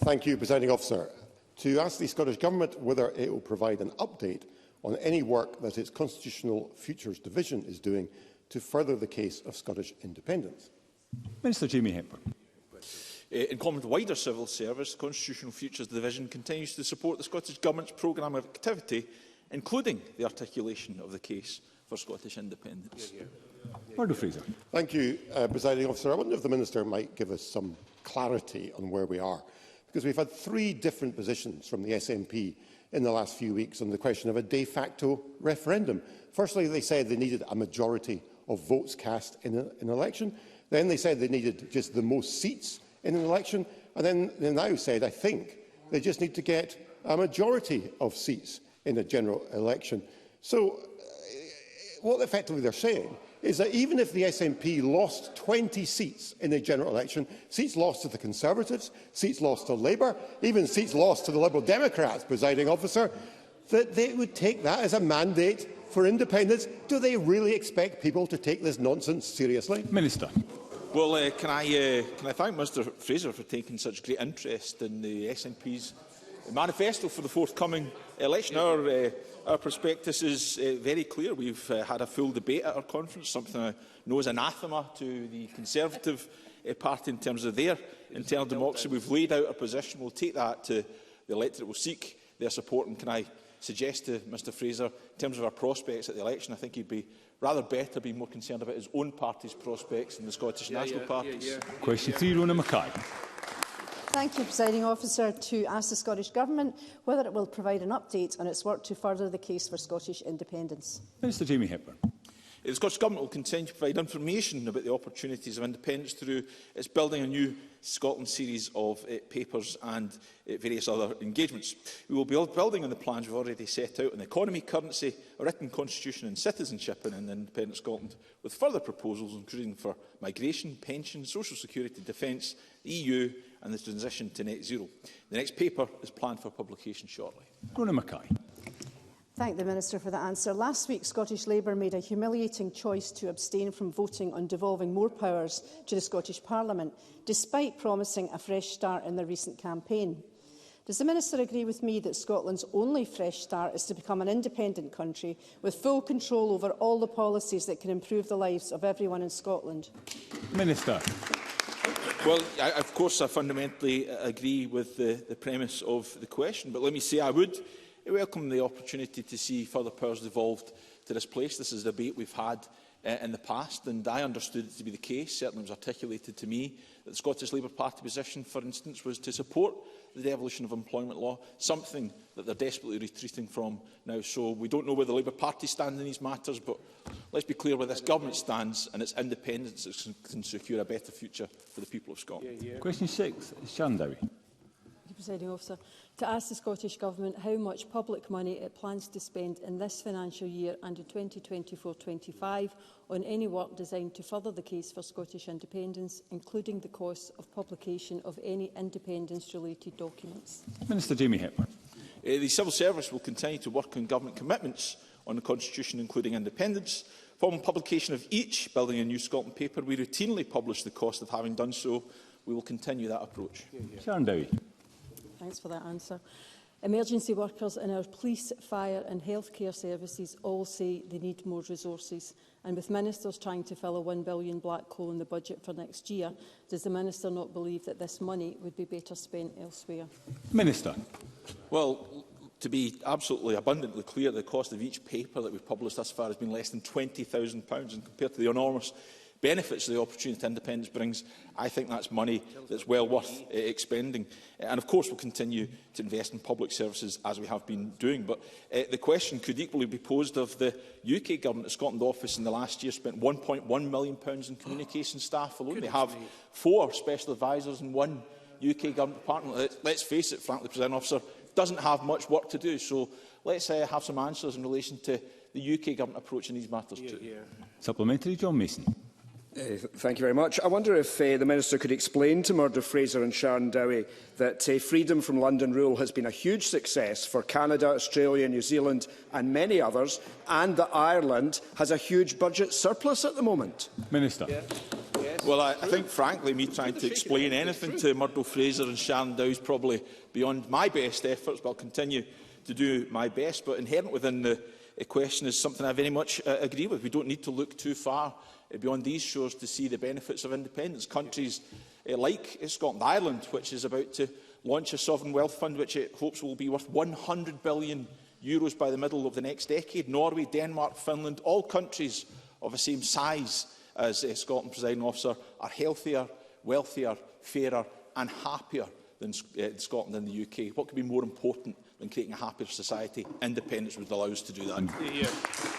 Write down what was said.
Thank you, Presiding Officer. To ask the Scottish Government whether it will provide an update on any work that its Constitutional Futures Division is doing to further the case of Scottish independence. Minister Jamie Hepburn. In common with the wider civil service, the Constitutional Futures Division continues to support the Scottish Government's programme of activity, including the articulation of the case for Scottish independence. Murdo Fraser. Thank you, Presiding Officer. I wonder if the Minister might give us some clarity on where we are, because we've had 3 different positions from the SNP in the last few weeks on the question of a de facto referendum. Firstly, they said they needed a majority of votes cast in an election. Then they said they needed just the most seats in an election. And then they now said, I think, they just need to get a majority of seats in a general election. So what effectively they're saying is that even if the SNP lost 20 seats in a general election, seats lost to the Conservatives, seats lost to Labour, even seats lost to the Liberal Democrats, Presiding Officer, that they would take that as a mandate for independence. Do they really expect people to take this nonsense seriously? Minister. Well, can I thank Mr Fraser for taking such great interest in the SNP's Manifesto for the forthcoming election. Our prospectus is very clear. We've had a full debate at our conference, something I know is anathema to the Conservative Party in terms of their internal democracy. We've laid out our position. We'll take that to the electorate. We'll seek their support. And can I suggest to Mr Fraser, in terms of our prospects at the election, I think he'd be rather better being more concerned about his own party's prospects than the Scottish National Party's. Question 3, Rona Mackay. Thank you, Presiding Officer. To ask the Scottish Government whether it will provide an update on its work to further the case for Scottish independence. Minister Jamie Hepburn. The Scottish Government will continue to provide information about the opportunities of independence through its Building a New Scotland series of papers and various other engagements. We will be building on the plans we've already set out on the economy, currency, a written constitution and citizenship in an independent Scotland, with further proposals including for migration, pensions, social security, defence, the EU and the transition to net zero. The next paper is planned for publication shortly. Rona Mackay. Thank the Minister for that answer. Last week, Scottish Labour made a humiliating choice to abstain from voting on devolving more powers to the Scottish Parliament, despite promising a fresh start in their recent campaign. Does the Minister agree with me that Scotland's only fresh start is to become an independent country with full control over all the policies that can improve the lives of everyone in Scotland? Minister. Well, of course, I fundamentally agree with the premise of the question, but let me say I would welcome the opportunity to see further powers devolved to this place. This is a debate we've had in the past, and I understood it to be the case. Certainly it was articulated to me that the Scottish Labour Party position, for instance, was to support the devolution of employment law, something that they're desperately retreating from now. So we don't know where the Labour Party stands in these matters, but let's be clear where this government stands, and its independence that can secure a better future for the people of Scotland. Question 6, Sharon Dowie. Presiding Officer, to ask the Scottish Government how much public money it plans to spend in this financial year and in 2024-25 on any work designed to further the case for Scottish independence, including the costs of publication of any independence-related documents. Minister Jamie Hepburn. The Civil Service will continue to work on government commitments on the Constitution, including independence. Following publication of each Building a New Scotland paper, we routinely publish the cost of having done so. We will continue that approach. Sharon Dowie. Thanks for that answer. Emergency workers in our police, fire and healthcare services all say they need more resources. And with ministers trying to fill a £1 billion black hole in the budget for next year, does the Minister not believe that this money would be better spent elsewhere? Minister. Well, to be absolutely abundantly clear, the cost of each paper that we've published thus far has been less than £20,000, and compared to the enormous benefits the opportunity to independence brings, I think that's money that's well worth expending. And of course we'll continue to invest in public services as we have been doing. But the question could equally be posed of the UK Government. The Scotland Office in the last year spent £1.1 million in communication staff alone. They have 4 special advisors and 1 UK Government department. Let's face it, frankly, President Officer, doesn't have much work to do. So let's have some answers in relation to the UK Government approach in these matters too. Supplementary, John Mason. Thank you very much. I wonder if the Minister could explain to Murdo Fraser and Sharon Dowie that freedom from London rule has been a huge success for Canada, Australia, New Zealand and many others, and that Ireland has a huge budget surplus at the moment. Minister. Well, I think, frankly, me trying to explain anything to Murdo Fraser and Sharon Dow is probably beyond my best efforts, but I'll continue to do my best. But inherent within the question is something I very much agree with. We don't need to look too far beyond these shores to see the benefits of independence. Countries like Scotland, Ireland, which is about to launch a sovereign wealth fund, which it hopes will be worth €100 billion by the middle of the next decade. Norway, Denmark, Finland, all countries of the same size as Scotland, Presiding Officer, are healthier, wealthier, fairer and happier than Scotland and the UK. What could be more important than creating a happier society? Independence would allow us to do that.